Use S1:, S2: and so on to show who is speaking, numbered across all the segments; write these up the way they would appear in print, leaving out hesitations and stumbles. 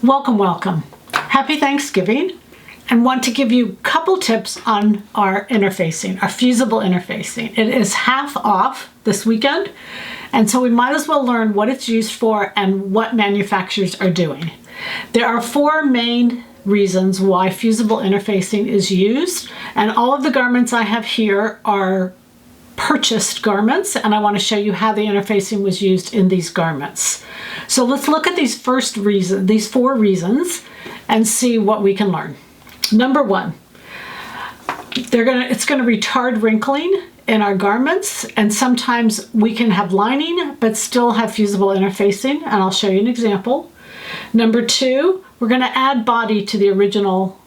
S1: Welcome, welcome. Happy Thanksgiving, and want to give you a couple tips on our interfacing, our fusible interfacing. It is half off this weekend, and so we might as well learn what it's used for and what manufacturers are doing. There are four main reasons why fusible interfacing is used, and all of the garments I have here are purchased garments, and I want to show you how the interfacing was used in these garments. So let's look at these four reasons and see what we can learn. Number one, it's going to retard wrinkling in our garments, and sometimes we can have lining but still have fusible interfacing, and I'll show you an example. Number two, we're going to add body to the original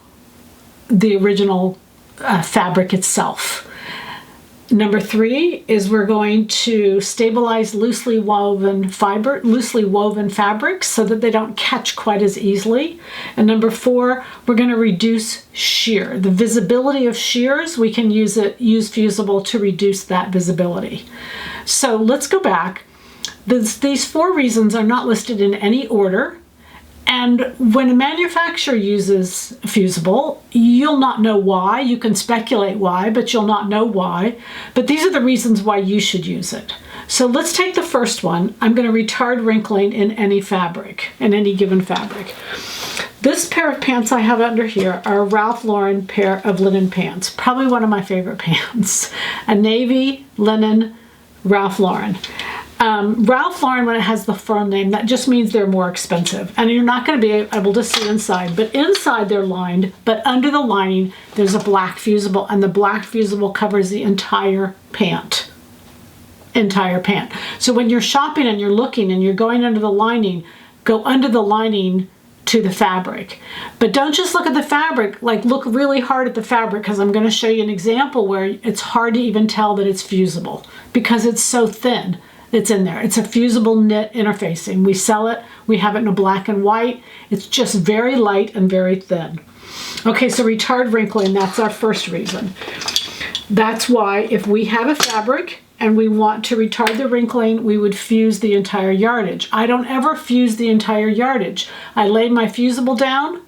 S1: fabric itself. Number three is we're going to stabilize loosely woven fabrics so that they don't catch quite as easily. And number four, we're going to reduce shear. The visibility of shears, we can use Fusible to reduce that visibility. So let's go back. These four reasons are not listed in any order. And when a manufacturer uses Fusible, you'll not know why. You can speculate why, but you'll not know why. But these are the reasons why you should use it. So let's take the first one. I'm going to retard wrinkling in any fabric, in any given fabric. This pair of pants I have under here are a Ralph Lauren pair of linen pants. Probably one of my favorite pants. A navy linen Ralph Lauren. Ralph Lauren, when it has the full name, that just means they're more expensive. And you're not going to be able to see inside. But inside they're lined, but under the lining there's a black fusible, and the black fusible covers the entire pant. Entire pant. So when you're shopping and you're looking and you're going under the lining, go under the lining to the fabric. But don't just look at the fabric, like look really hard at the fabric, because I'm going to show you an example where it's hard to even tell that it's fusible because it's so thin. It's in there. It's a fusible knit interfacing. We sell it. We have it in a black and white. It's just very light and very thin. Okay, so retard wrinkling, that's our first reason. That's why if we have a fabric and we want to retard the wrinkling, we would fuse the entire yardage. I don't ever fuse the entire yardage. I lay my fusible down,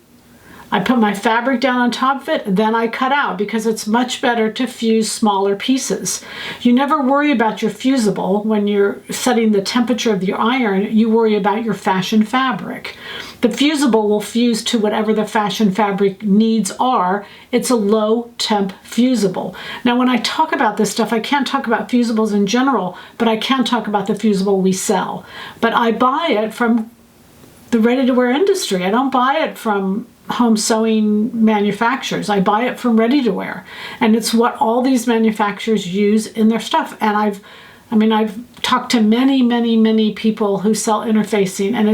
S1: I put my fabric down on top of it, then I cut out, because it's much better to fuse smaller pieces. You never worry about your fusible when you're setting the temperature of your iron. You worry about your fashion fabric. The fusible will fuse to whatever the fashion fabric needs are. It's a low temp fusible. Now when I talk about this stuff, I can't talk about fusibles in general, but I can talk about the fusible we sell. But I buy it from the ready-to-wear industry. I don't buy it from home sewing manufacturers. I buy it from ready-to-wear, and it's what all these manufacturers use in their stuff. And I've talked to many people who sell interfacing, and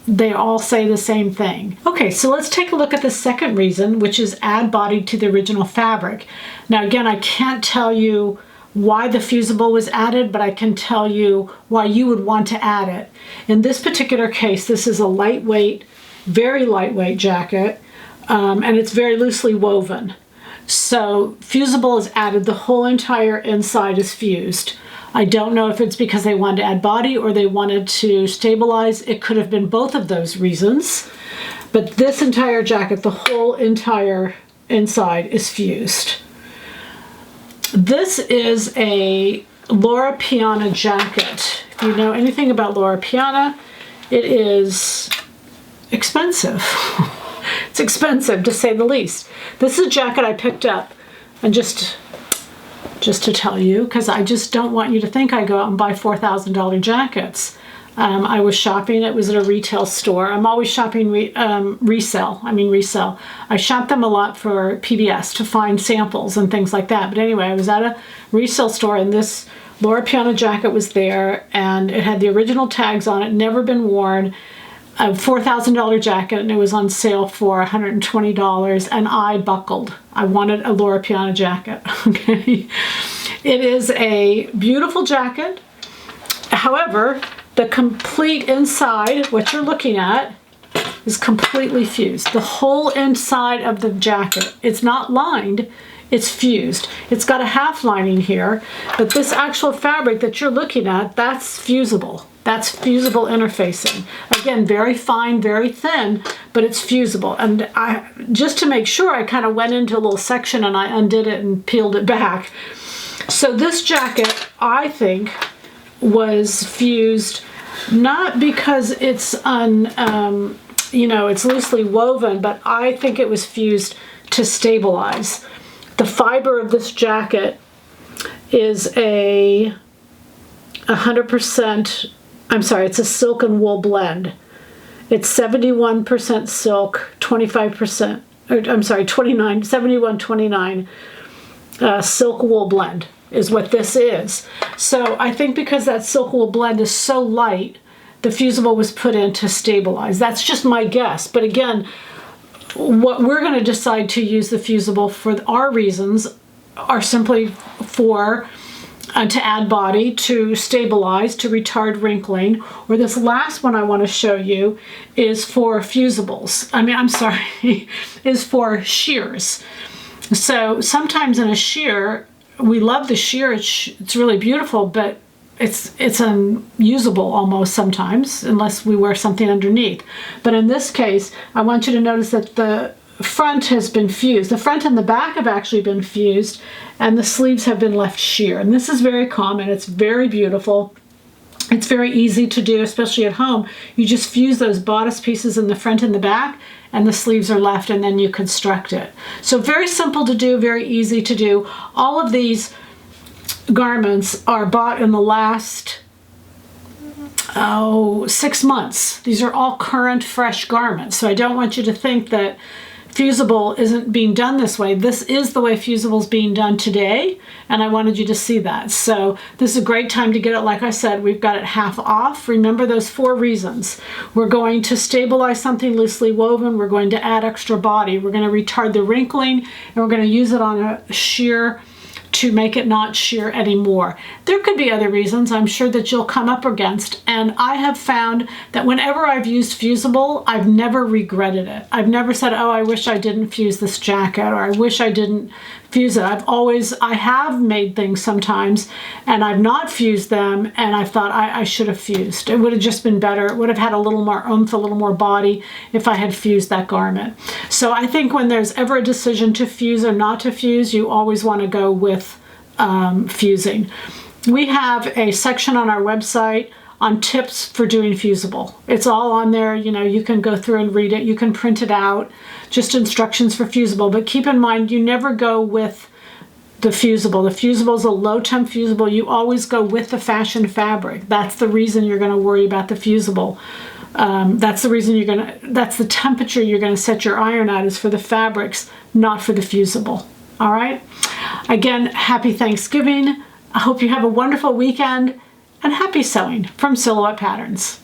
S1: they all say the same thing. Okay, so let's take a look at the second reason, which is add body to the original fabric. Now again, I can't tell you why the fusible was added, but I can tell you why you would want to add it. In this particular case, this is a lightweight, very lightweight jacket, and it's very loosely woven. So fusible is added. The whole entire inside is fused. I don't know if it's because they wanted to add body or they wanted to stabilize. It could have been both of those reasons. But this entire jacket, the whole entire inside is fused. This is a Laura Piana jacket. If you know anything about Laura Piana, it is expensive. It's expensive, to say the least. This is a jacket I picked up, and just to tell you, because I just don't want you to think I go out and buy $4,000 jackets. I was shopping. It was at a retail store. I'm always shopping resell. I shop them a lot for PBS to find samples and things like that. But anyway, I was at a resale store, and this Laura Piana jacket was there, and it had the original tags on it, never been worn. A $4,000 jacket, and it was on sale for $120, and I buckled. I wanted a Laura Piana jacket. Okay, it is a beautiful jacket. However, the complete inside, what you're looking at, is completely fused. The whole inside of the jacket, it's not lined, it's fused. It's got a half lining here, but this actual fabric that you're looking at, that's fusible. That's fusible interfacing. Again, very fine, very thin, but it's fusible. And just to make sure, I kind of went into a little section and I undid it and peeled it back. So this jacket, I think, was fused not because it's it's loosely woven, but I think it was fused to stabilize. The fiber of this jacket is a 100%, I'm sorry, it's a silk and wool blend. It's 71% silk, 25%, I'm sorry, 29, 71, 29 silk wool blend is what this is. So I think because that silk wool blend is so light, the fusible was put in to stabilize. That's just my guess. But again, what we're going to decide to use the fusible for our reasons are simply for to add body, to stabilize, to retard wrinkling, or this last one I want to show you is for fusibles. Is for shears. So sometimes in a shear, we love the shear, it's really beautiful, but it's unusable almost sometimes unless we wear something underneath. But in this case, I want you to notice that the front has been fused. The front and the back have actually been fused, and the sleeves have been left sheer. And this is very common. It's very beautiful. It's very easy to do, especially at home. You just fuse those bodice pieces in the front and the back, and the sleeves are left, and then you construct it. So very simple to do, very easy to do. All of these garments are bought in the last 6 months. These are all current, fresh garments. So I don't want you to think that Fusible isn't being done this way. This is the way Fusible is being done today, and I wanted you to see that. So this is a great time to get it. Like I said, we've got it half off. Remember those 4 reasons. We're going to stabilize something loosely woven. We're going to add extra body. We're going to retard the wrinkling, and we're going to use it on a shear to make it not sheer anymore. There could be other reasons I'm sure that you'll come up against, and I have found that whenever I've used Fusible, I've never regretted it. I've never said, oh, I wish I didn't fuse this jacket, or I wish I didn't fuse it. I have made things sometimes and I've not fused them, and I thought I should have fused. It would have just been better. It would have had a little more oomph, a little more body if I had fused that garment. So I think when there's ever a decision to fuse or not to fuse, you always want to go with fusing. We have a section on our website on tips for doing Fusible. It's all on there. You can go through and read it. You can print it out, just instructions for Fusible. But keep in mind, you never go with the Fusible. The Fusible is a low temp Fusible. You always go with the fashion fabric. That's the reason you're going to worry about the Fusible. That's the reason that's the temperature you're going to set your iron at, is for the fabrics, not for the Fusible. All right. Again, happy Thanksgiving. I hope you have a wonderful weekend, and happy sewing from Silhouette Patterns.